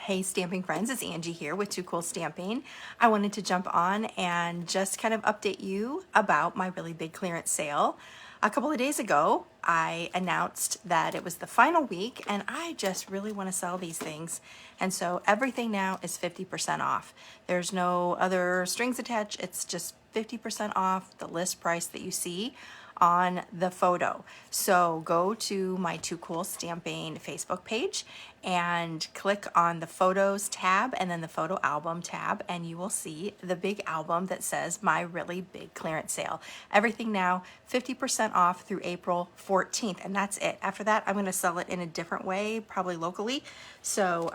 Hey stamping friends, it's Angie here with Too Cool Stamping. I wanted to jump on and just kind of update you about my really big clearance sale. A couple of days ago, I announced that it was the final week and I just really want to sell these things. And so everything now is 50% off. There's no other strings attached. It's just 50% off the list price that you see on the photo. So go to my Too Cool Stamping Facebook page and click on the photos tab and then the photo album tab, and you will see the big album that says my really big clearance sale. Everything now 50% off through April 14th, and that's it. After that, I'm going to sell it in a different way, probably locally. So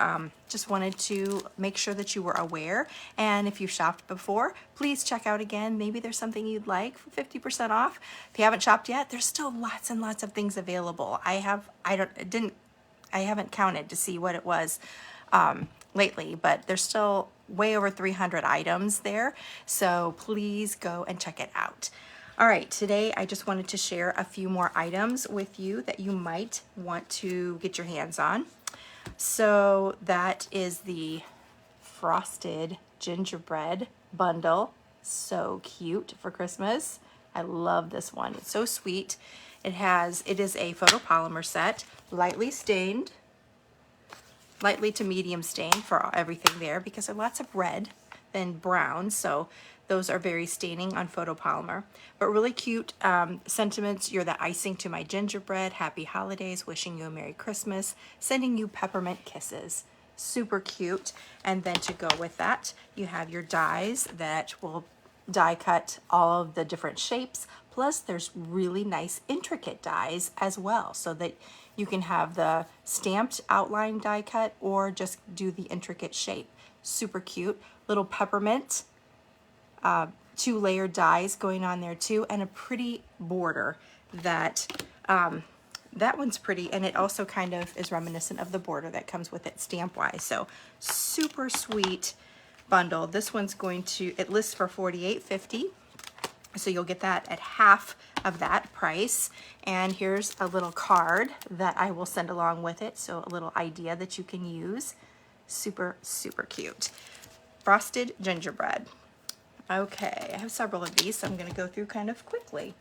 just wanted to make sure that you were aware, and if you've shopped before, please check out again. Maybe there's something you'd like for 50% off. If you haven't shopped yet, there's still lots and lots of things available. I haven't counted to see what it was lately, but there's still way over 300 items there. So please go and check it out. All right, today I just wanted to share a few more items with you that you might want to get your hands on. So that is the frosted gingerbread bundle. So cute for Christmas. I love this one. It's so sweet. It is a photopolymer set, lightly stained, lightly to medium stain for everything there because there are lots of red and brown, so those are very staining on photopolymer. But really cute sentiments. You're the icing to my gingerbread. Happy holidays. Wishing you a Merry Christmas. Sending you peppermint kisses. Super cute. And then to go with that, you have your dies that will die cut all of the different shapes. Plus there's really nice intricate dies as well, so that you can have the stamped outline die cut or just do the intricate shape. Super cute. Little peppermint, 2-layer dies going on there too, and a pretty border that that one's pretty, and it also kind of is reminiscent of the border that comes with it stamp wise. So super sweet bundle. This one's it lists for $48.50, so you'll get that at half of that price. And here's a little card that I will send along with it, so a little idea that you can use. Super cute. Frosted gingerbread. Okay, I have several of these, so I'm going to go through kind of quickly.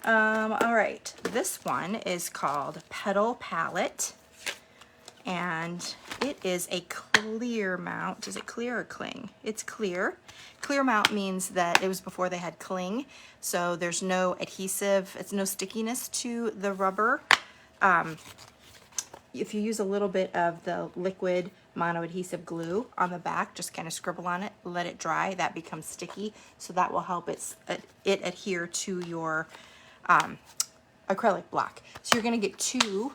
All right, this one is called Petal Palette, and it is a clear mount. Is it clear or cling? It's clear. Clear mount means that it was before they had cling, so there's no adhesive, it's no stickiness to the rubber. If you use a little bit of the liquid mono-adhesive glue on the back, just kind of scribble on it, let it dry, that becomes sticky, so that will help it adhere to your acrylic block. So you're going to get 2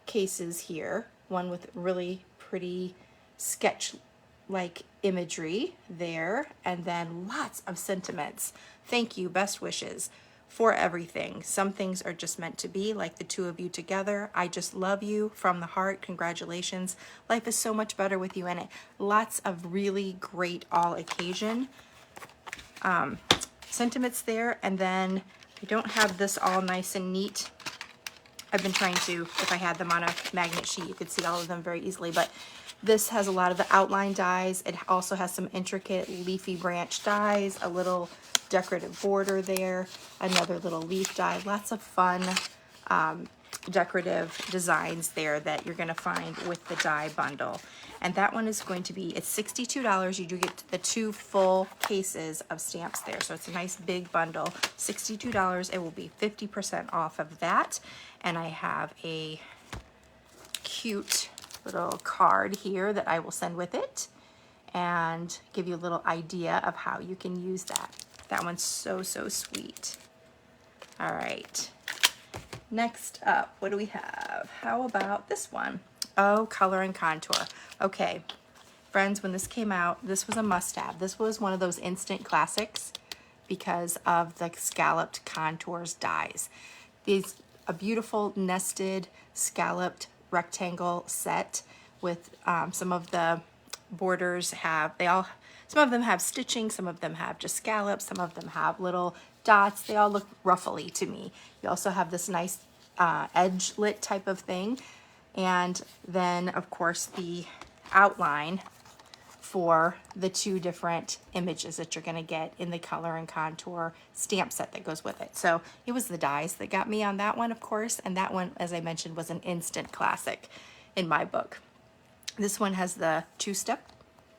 cases here, one with really pretty sketch-like imagery there, and then lots of sentiments. Thank you, best wishes for everything. Some things are just meant to be, like the 2 of you together. I just love you from the heart. Congratulations. Life is so much better with you in it. Lots of really great all occasion sentiments there. And then I don't have this all nice and neat. I've been trying to, if I had them on a magnet sheet, you could see all of them very easily, but this has a lot of the outline dies. It also has some intricate leafy branch dies, a little decorative border there, another little leaf die, lots of fun decorative designs there that you're going to find with the die bundle. And that one is going to be, it's $62. You do get the 2 full cases of stamps there, so it's a nice big bundle. $62. It will be 50% off of that. And I have a cute little card here that I will send with it and give you a little idea of how you can use that. That one's so sweet. All right, next up, what do we have? How about this one? Oh, color and contour. Okay, friends, when this came out, this was a must-have. This was one of those instant classics because of the scalloped contours dies. These a beautiful nested scalloped rectangle set with some of the borders some of them have stitching, some of them have just scallops, some of them have little dots. They all look ruffly to me. You also have this nice edge lit type of thing. And then of course the outline for the two different images that you're going to get in the color and contour stamp set that goes with it. So it was the dies that got me on that one, of course, and that one, as I mentioned, was an instant classic in my book. This one has the two-step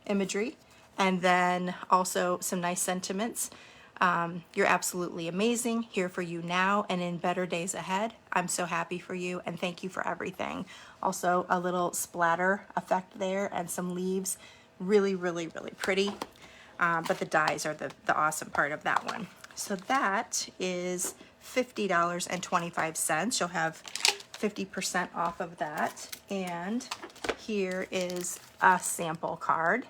imagery and then also some nice sentiments. You're absolutely amazing, here for you now and in better days ahead. I'm so happy for you and thank you for everything. Also a little splatter effect there and some leaves. Really, really, really pretty. But the dies are the awesome part of that one. So that is $50.25. You'll have 50% off of that. And here is a sample card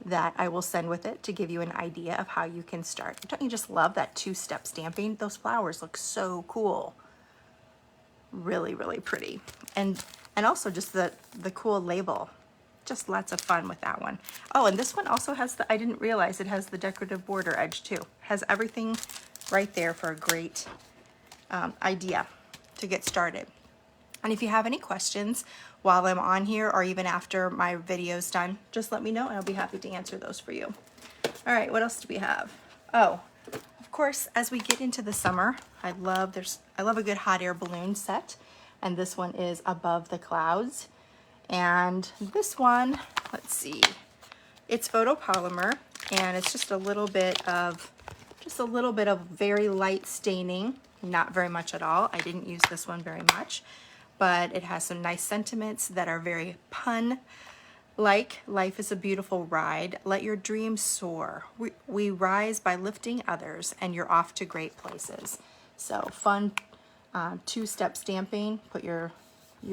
that I will send with it to give you an idea of how you can start. Don't you just love that two-step stamping? Those flowers look so cool. Really, really pretty. And also just the cool label. Just lots of fun with that one. Oh, and this one also has I didn't realize it has the decorative border edge too. Has everything right there for a great idea to get started. And if you have any questions while I'm on here or even after my video's done, just let me know and I'll be happy to answer those for you. All right, what else do we have? Oh, of course, as we get into the summer, I love a good hot air balloon set. And this one is Above the Clouds. And this one, let's see, it's photopolymer and it's just a little bit of very light staining, not very much at all. I didn't use this one very much, but it has some nice sentiments that are very pun-like. Life is a beautiful ride. Let your dreams soar. We rise by lifting others and you're off to great places. So fun two-step stamping. Put your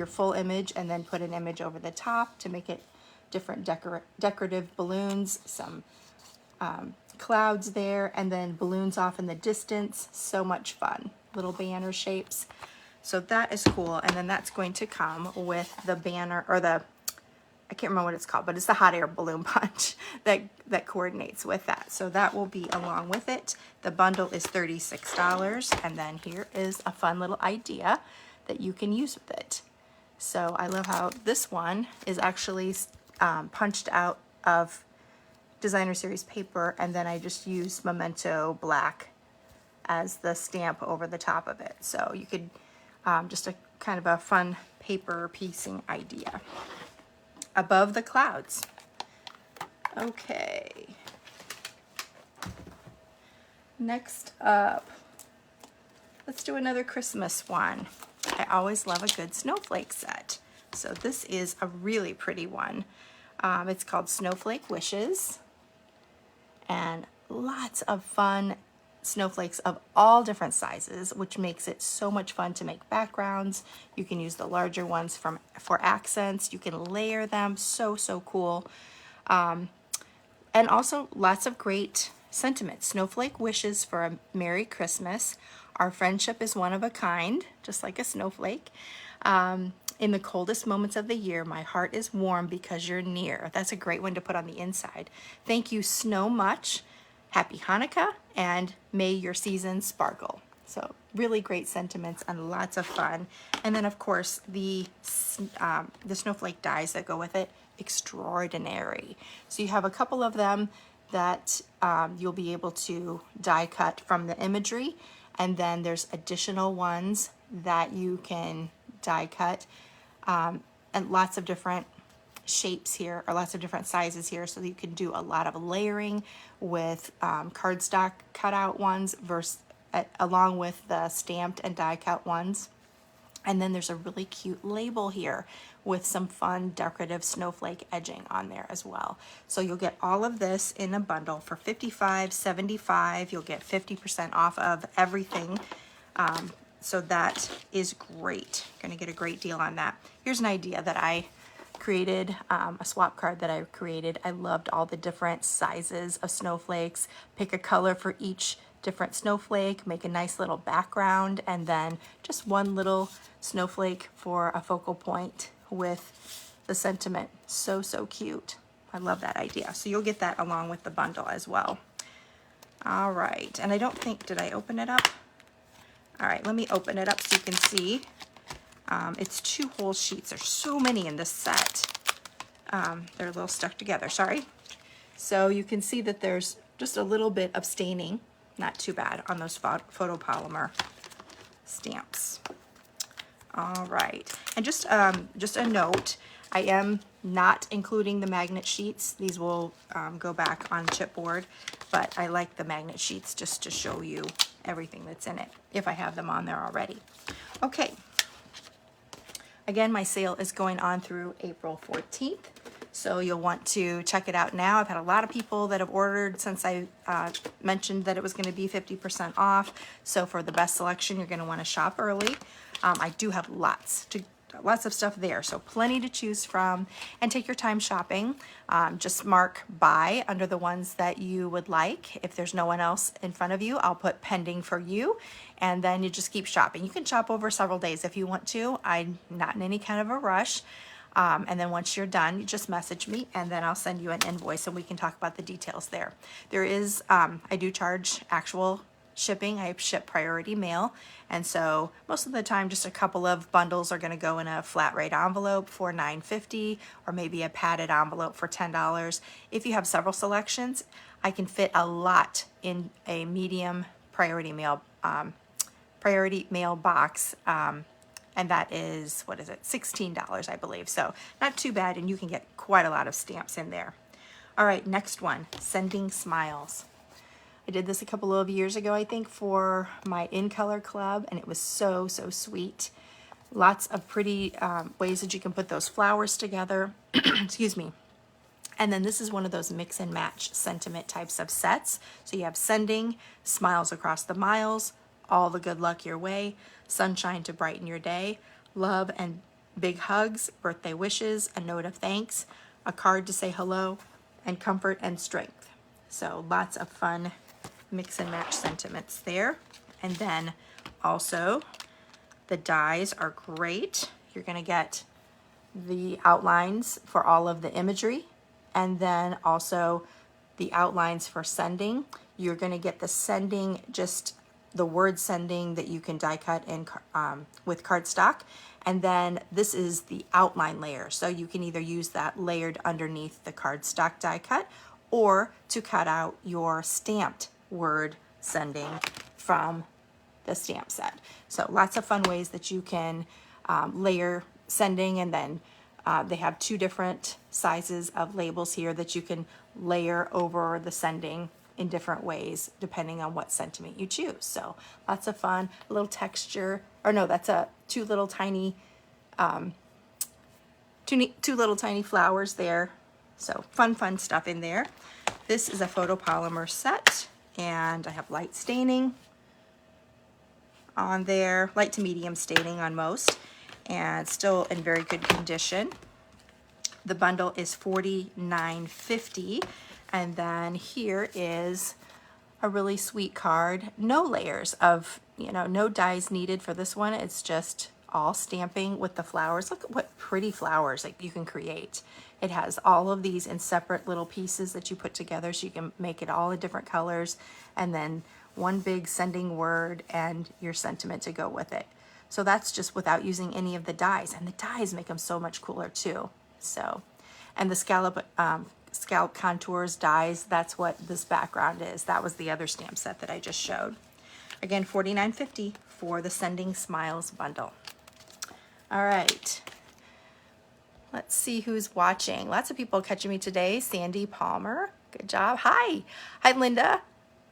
full image and then put an image over the top to make it different decorative balloons, some clouds there, and then balloons off in the distance. So much fun. Little banner shapes. So that is cool. And then that's going to come with the banner, or I can't remember what it's called, but it's the hot air balloon punch that coordinates with that. So that will be along with it. The bundle is $36. And then here is a fun little idea that you can use with it. So I love how this one is actually punched out of Designer Series paper, and then I just used Memento Black as the stamp over the top of it. So you could just a kind of a fun paper piecing idea. Above the Clouds. Okay. Next up, let's do another Christmas one. I always love a good snowflake set. So this is a really pretty one. It's called Snowflake Wishes. And lots of fun snowflakes of all different sizes, which makes it so much fun to make backgrounds. You can use the larger ones for accents. You can layer them. So cool. And also lots of great sentiments. Snowflake wishes for a Merry Christmas. Our friendship is one of a kind, just like a snowflake. In the coldest moments of the year, my heart is warm because you're near. That's a great one to put on the inside. Thank you so much. Happy Hanukkah, and may your season sparkle. So really great sentiments and lots of fun. And then of course the snowflake dies that go with it, extraordinary. So you have a couple of them that you'll be able to die cut from the imagery, and then there's additional ones that you can die cut, and lots of different shapes here, or lots of different sizes here, so that you can do a lot of layering with cardstock cutout ones along with the stamped and die cut ones. And then there's a really cute label here with some fun decorative snowflake edging on there as well. So you'll get all of this in a bundle for $55.75. You'll get 50% off of everything. So that is great. Gonna get a great deal on that. Here's an idea that I created, a swap card that I created. I loved all the different sizes of snowflakes. Pick a color for each different snowflake, make a nice little background, and then just one little snowflake for a focal point with the sentiment. So cute. I love that idea. So you'll get that along with the bundle as well. All right, and I don't think, did I open it up? All right, let me open it up so you can see. It's 2 whole sheets. There's so many in this set. they're a little stuck together, sorry. So you can see that there's just a little bit of staining, not too bad on those photopolymer stamps. All right, and just a note, I am not including the magnet sheets. These will go back on chipboard, but I like the magnet sheets just to show you everything that's in it, if I have them on there already. Okay, again, my sale is going on through April 14th. So you'll want to check it out now. I've had a lot of people that have ordered since I mentioned that it was going to be 50% off. So for the best selection, you're going to want to shop early. I do have lots of stuff there, so plenty to choose from, and take your time shopping. Just mark buy under the ones that you would like. If there's no one else in front of you, I'll put pending for you, and then you just keep shopping. You can shop over several days if you want to. I'm not in any kind of a rush. And then once you're done, you just message me, and then I'll send you an invoice and we can talk about the details there. There is, I do charge actual shipping. I ship priority mail. And so most of the time, just a couple of bundles are going to go in a flat rate envelope for $9.50, or maybe a padded envelope for $10. If you have several selections, I can fit a lot in a medium priority mail box. And that is, what is it, $16, I believe. So not too bad, and you can get quite a lot of stamps in there. All right, next one, sending smiles. I did this a couple of years ago, I think, for my In Color Club, and it was so, so sweet. Lots of pretty ways that you can put those flowers together. Excuse me. And then this is one of those mix and match sentiment types of sets. So you have sending, smiles across the miles, all the good luck your way, sunshine to brighten your day, love and big hugs, birthday wishes, a note of thanks, a card to say hello, and comfort and strength. So lots of fun mix and match sentiments there. And then also the dies are great. You're going to get the outlines for all of the imagery, and then also the outlines for sending. You're going to get the sending, just the word sending that you can die cut in with cardstock. And then this is the outline layer. So you can either use that layered underneath the cardstock die cut, or to cut out your stamped word sending from the stamp set. So lots of fun ways that you can layer sending, and then they have two different sizes of labels here that you can layer over the sending in different ways depending on what sentiment you choose. So lots of fun, a little texture, or no, that's two little tiny flowers there. So fun stuff in there. This is a photopolymer set, and I have light staining on there, light to medium staining on most, and still in very good condition. The bundle is $49.50. And then here is a really sweet card. No layers of, no dies needed for this one. It's just all stamping with the flowers. Look at what pretty flowers you can create. It has all of these in separate little pieces that you put together, so you can make it all in different colors, and then one big sending word and your sentiment to go with it. So that's just without using any of the dies, and the dies make them so much cooler too. So, and the scallop contours dies, that's what this background is. That was the other stamp set that I just showed. Again, $49.50 for the Sending Smiles bundle. All right, let's see who's watching. Lots of people catching me today. Sandy Palmer, good job. Hi Linda.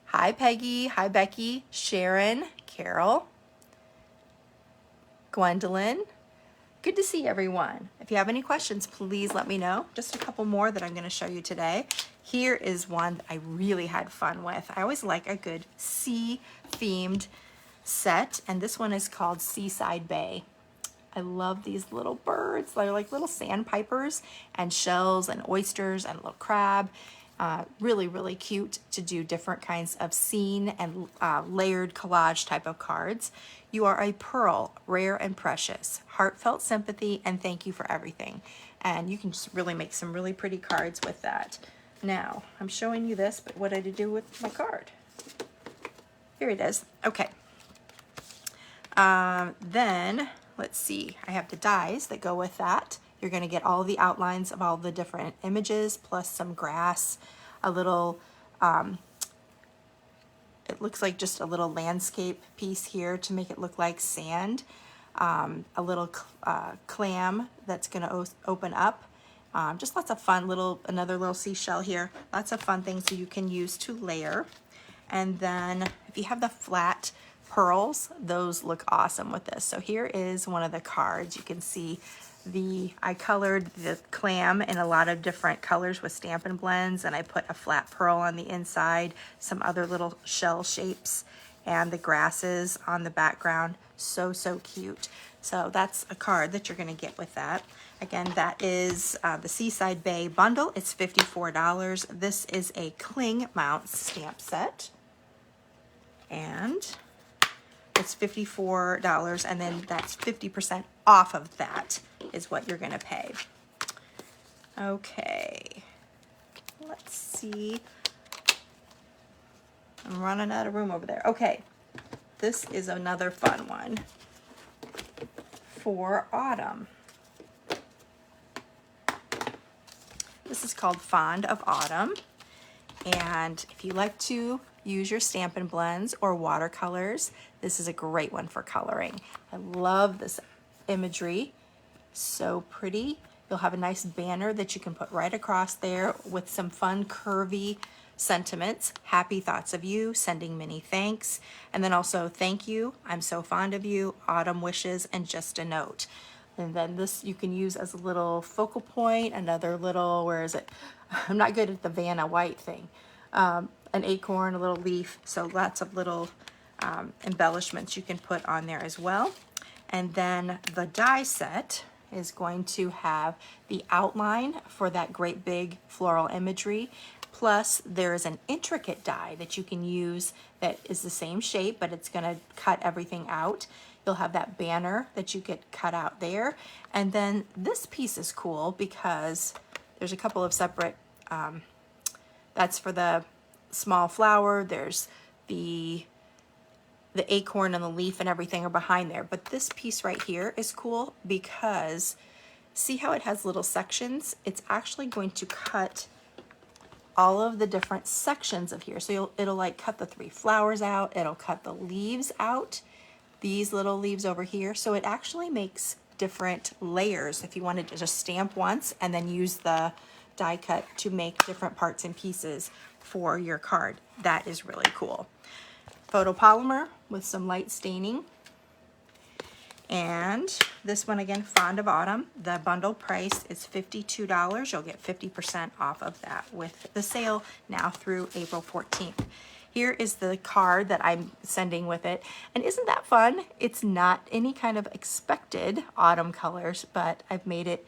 Hi Peggy. Hi Becky. Sharon, Carol, Gwendolyn. Good to see everyone. If you have any questions, please let me know. Just a couple more that I'm going to show you today. Here is one that I really had fun with. I always like a good sea-themed set, and this one is called Seaside Bay. I love these little birds. They're like little sandpipers and shells and oysters and a little crab. Really cute to do different kinds of scene and layered collage type of cards. You are a pearl, rare and precious, heartfelt sympathy, and thank you for everything. And you can just really make some really pretty cards with that. Now, I'm showing you this, but what did I do with my card? Here it is. Okay. Then, let's see. I have the dies that go with that You're going to get all the outlines of all the different images, plus some grass, a little, it looks like just a little landscape piece here to make it look like sand, a little clam that's going to open up. Just lots of fun another little seashell here. Lots of fun things that you can use to layer. And then if you have the flat pearls, those look awesome with this. So here is one of the cards. You can see I colored the clam in a lot of different colors with Stampin' Blends, and I put a flat pearl on the inside, some other little shell shapes, and the grasses on the background. So cute. So that's a card that you're going to get with that. Again, that is the Seaside Bay bundle. It's $54. This is a cling mount stamp set, and it's $54, and then that's 50% off of that is what you're going to pay. Okay, let's see. I'm running out of room over there. Okay, this is another fun one for autumn. This is called Fond of Autumn, and if you like to use your Stampin' Blends or watercolors, this is a great one for coloring. I love this imagery, so pretty. You'll have a nice banner that you can put right across there with some fun curvy sentiments. Happy thoughts of you, sending many thanks, and then also thank you, I'm so fond of you, autumn wishes, and just a note. And then this you can use as a little focal point, another little, where is it? I'm not good at the Vanna White thing. An acorn, a little leaf, so lots of little embellishments you can put on there as well. And then the die set is going to have the outline for that great big floral imagery. Plus, there is an intricate die that you can use that is the same shape, but it's going to cut everything out. You'll have that banner that you get cut out there. And then this piece is cool because there's a couple of separate, that's for the small flower. There's the acorn and the leaf and everything are behind there. But this piece right here is cool because see how it has little sections? It's actually going to cut all of the different sections of here. So it'll like cut the 3 flowers out. It'll cut the leaves out, these little leaves over here. So it actually makes different layers if you wanted to just stamp once and then use the die cut to make different parts and pieces for your card. That is really cool. Photopolymer with some light staining. And this one again, Fond of Autumn. The bundle price is $52. You'll get 50% off of that with the sale now through April 14th. Here is the card that I'm sending with it. And isn't that fun? It's not any kind of expected autumn colors, but I've made it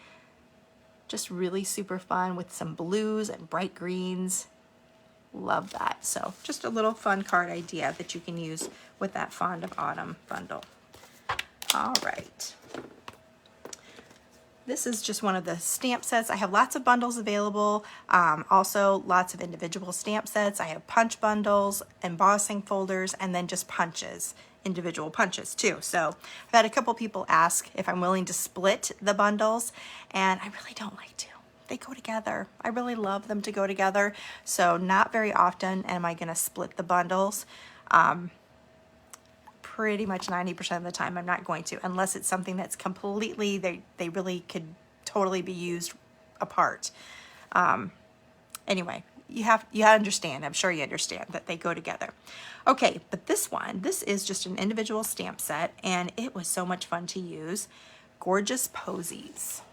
just really super fun with some blues and bright greens. Love that. So just a little fun card idea that you can use with that Fond of Autumn bundle. All right. This is just one of the stamp sets. I have lots of bundles available. Also lots of individual stamp sets. I have punch bundles, embossing folders, and then just punches, individual punches too. So I've had a couple people ask if I'm willing to split the bundles, and I really don't like to. They go together. I really love them to go together. So not very often am I gonna split the bundles. Pretty much 90% of the time I'm not going to, unless it's something that's completely, they really could totally be used apart. Anyway, you understand, I'm sure you understand that they go together. Okay, but this is just an individual stamp set, and it was so much fun to use. Gorgeous Posies.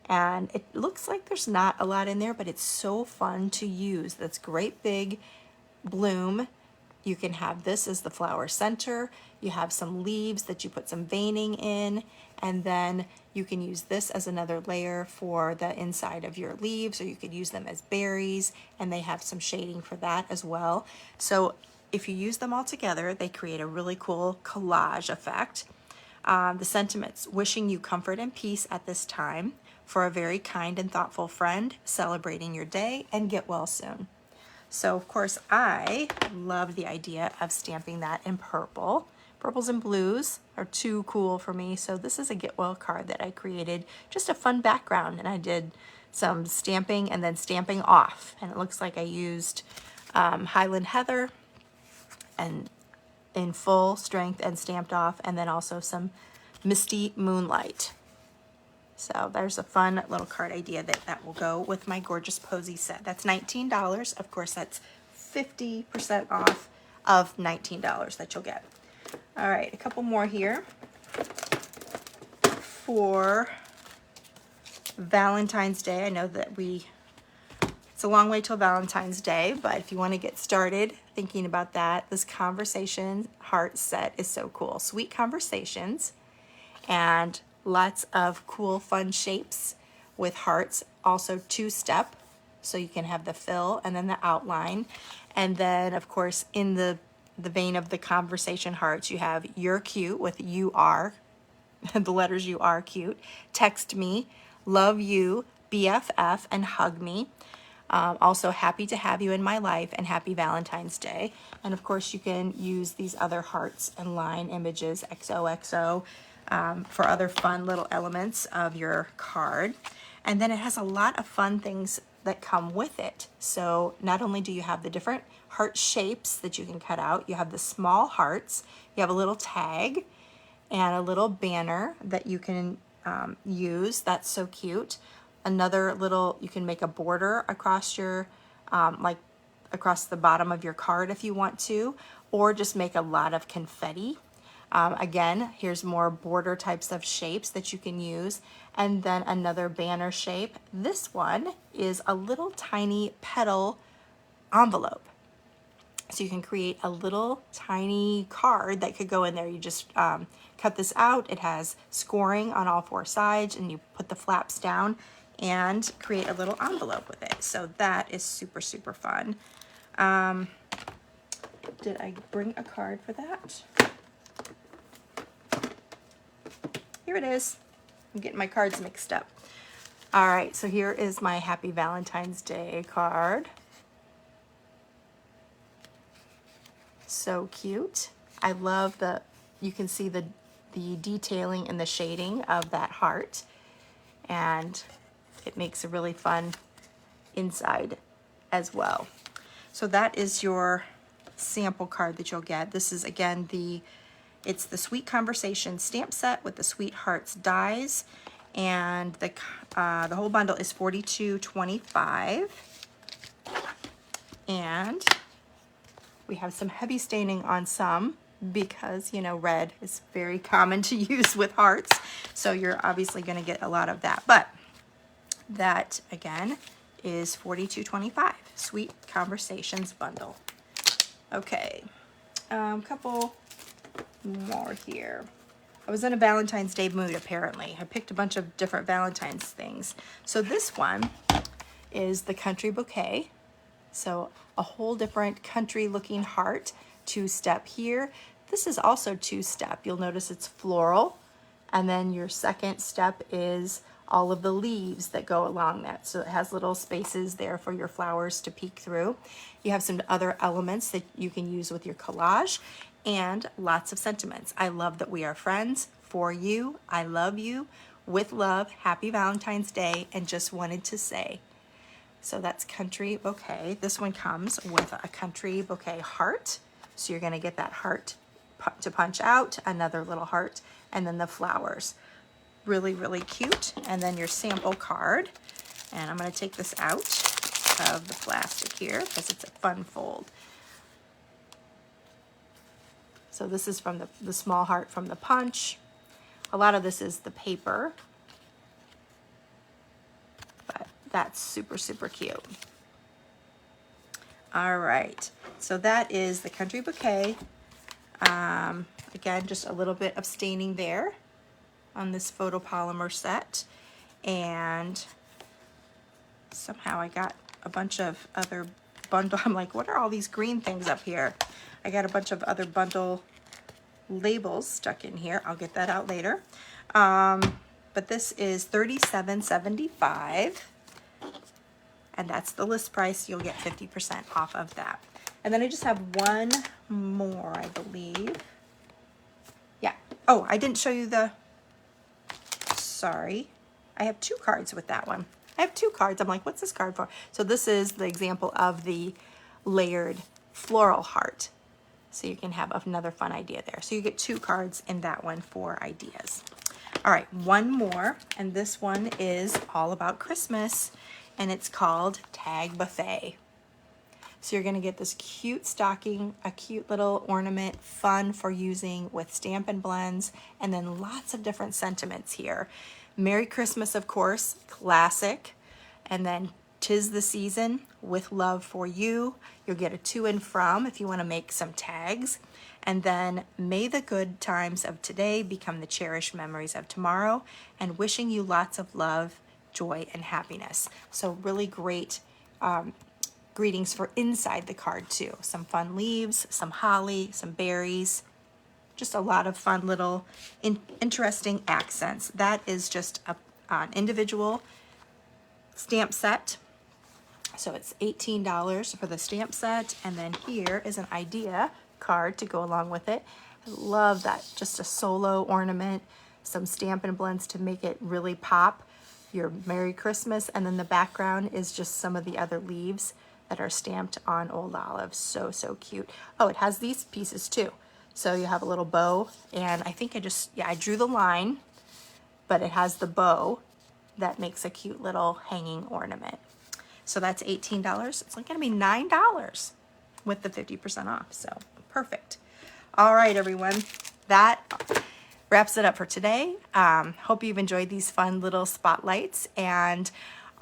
And it looks like there's not a lot in there, but it's so fun to use. That's great big bloom. You can have this as the flower center. You have some leaves that you put some veining in, and then you can use this as another layer for the inside of your leaves, or you could use them as berries, and they have some shading for that as well. So if you use them all together, they create a really cool collage effect. The sentiments: wishing you comfort and peace at this time, for a very kind and thoughtful friend, celebrating your day, and get well soon. So of course I love the idea of stamping that in purple Purples and blues are too cool for me, so this is a Get Well card that I created. Just a fun background, and I did some stamping and then stamping off, and it looks like I used Highland Heather and in full strength and stamped off, and then also some Misty Moonlight. So there's a fun little card idea that will go with my gorgeous posy set. That's $19. Of course, that's 50% off of $19 that you'll get. All right, a couple more here for Valentine's Day. I know that it's a long way till Valentine's Day, but if you want to get started thinking about that, this conversation heart set is so cool. Sweet conversations and lots of cool, fun shapes with hearts. Also two-step, so you can have the fill and then the outline. And then, of course, in the vein of the conversation hearts, you have You're Cute with You Are, the letters You Are Cute. Text Me, Love You, BFF, and Hug Me. Also, Happy to Have You in My Life and Happy Valentine's Day. And of course, you can use these other hearts and line images, XOXO, for other fun little elements of your card. And then it has a lot of fun things that come with it. So not only do you have the different heart shapes that you can cut out, you have the small hearts, you have a little tag and a little banner that you can use. That's so cute. Another little, you can make a border across your, like across the bottom of your card if you want to, or just make a lot of confetti. Again, here's more border types of shapes that you can use. And then another banner shape. This one is a little tiny petal envelope. So you can create a little tiny card that could go in there. You just cut this out. It has scoring on all four sides, and you put the flaps down and create a little envelope with it. So that is super, super fun. Did I bring a card for that? Here it is. I'm getting my cards mixed up. All right, so here is my Happy Valentine's Day card. So cute. I love you can see the detailing and the shading of that heart, and it makes a really fun inside as well. So that is your sample card that you'll get. This is, again, it's the Sweet Conversation stamp set with the Sweet Hearts dies, and the whole bundle is $42.25. And we have some heavy staining on some because, you know, red is very common to use with hearts. So you're obviously going to get a lot of that. But that, again, is $42.25. Sweet Conversations bundle. Okay, couple more here. I was in a Valentine's Day mood, apparently. I picked a bunch of different Valentine's things. So this one is the Country Bouquet. So a whole different country looking heart, two-step here. This is also two-step. You'll notice it's floral. And then your second step is all of the leaves that go along that. So it has little spaces there for your flowers to peek through. You have some other elements that you can use with your collage and lots of sentiments. I love that we are friends. For you, I love you. With love, Happy Valentine's Day, and just wanted to say. So that's Country Bouquet. This one comes with a Country Bouquet heart. So you're gonna get that heart to punch out, another little heart, and then the flowers. Really, really cute. And then your sample card. And I'm gonna take this out of the plastic here because it's a fun fold. So this is from the small heart from the punch. A lot of this is the paper, but that's super, super cute. All right, so that is the Country Bouquet. Again, just a little bit of staining there on this photopolymer set. And somehow I got a bunch of other bundle. I'm like, what are all these green things up here? I got a bunch of other bundle labels stuck in here. I'll get that out later. But this is $37.75, and that's the list price. You'll get 50% off of that. And then I just have one more, I believe. Oh, I didn't show you the, sorry. I have 2 cards with that one. I have 2 cards. I'm like, what's this card for? So this is the example of the layered floral heart. So you can have another fun idea there. So you get 2 cards in that one for ideas. All right, one more, and this one is all about Christmas, and it's called Tag Buffet. So you're gonna get this cute stocking, a cute little ornament, fun for using with Stampin' Blends, and then lots of different sentiments here. Merry Christmas, of course, classic, and then 'Tis the Season, with love for you. You'll get a to and from if you wanna make some tags. And then may the good times of today become the cherished memories of tomorrow, and wishing you lots of love, joy, and happiness. So really great greetings for inside the card too. Some fun leaves, some holly, some berries, just a lot of fun little interesting accents. That is just an individual stamp set. So it's $18 for the stamp set, and then here is an idea card to go along with it. I love that, just a solo ornament, some Stampin' Blends to make it really pop your Merry Christmas, and then the background is just some of the other leaves that are stamped on old olive. So, so cute. Oh, it has these pieces too. So you have a little bow, and I think I drew the line, but it has the bow that makes a cute little hanging ornament. So that's $18. It's like gonna be $9 with the 50% off, so perfect. All right, everyone, that wraps it up for today. Hope you've enjoyed these fun little spotlights, and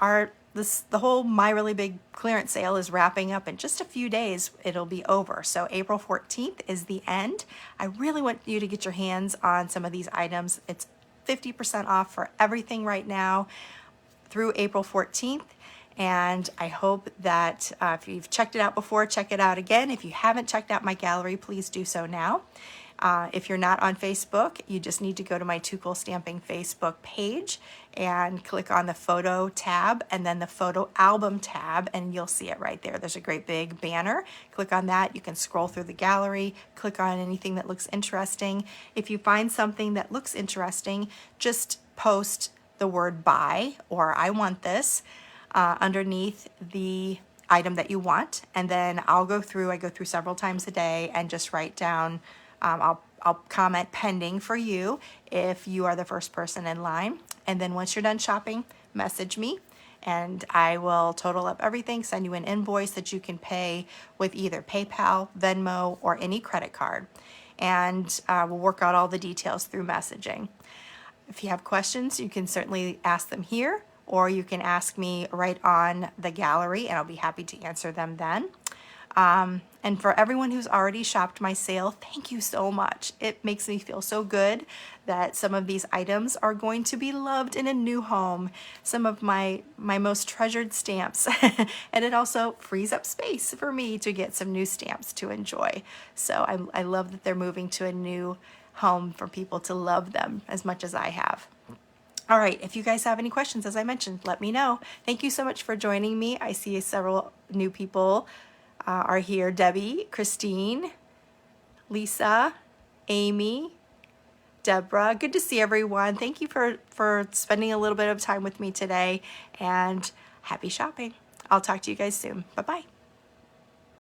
the whole My Really Big clearance sale is wrapping up in just a few days. It'll be over. So April 14th is the end. I really want you to get your hands on some of these items. It's 50% off for everything right now through April 14th. And I hope that if you've checked it out before, check it out again. If you haven't checked out my gallery, please do so now. If you're not on Facebook, you just need to go to my Too Cool Stamping Facebook page and click on the photo tab and then the photo album tab, and you'll see it right there. There's a great big banner. Click on that. You can scroll through the gallery, click on anything that looks interesting. If you find something that looks interesting, just post the word buy or I want this underneath the item that you want, and then I go through several times a day and just write down, I'll comment pending for you if you are the first person in line. And then once you're done shopping, message me and I will total up everything, send you an invoice that you can pay with either PayPal, Venmo, or any credit card. And we'll work out all the details through messaging. If you have questions, you can certainly ask them here, or you can ask me right on the gallery and I'll be happy to answer them then. And for everyone who's already shopped my sale, thank you so much. It makes me feel so good that some of these items are going to be loved in a new home. Some of my most treasured stamps. And it also frees up space for me to get some new stamps to enjoy. So I love that they're moving to a new home for people to love them as much as I have. All right, if you guys have any questions, as I mentioned, let me know. Thank you so much for joining me. I see several new people are here. Debbie, Christine, Lisa, Amy, Deborah. Good to see everyone. Thank you for spending a little bit of time with me today, and happy shopping. I'll talk to you guys soon. Bye-bye.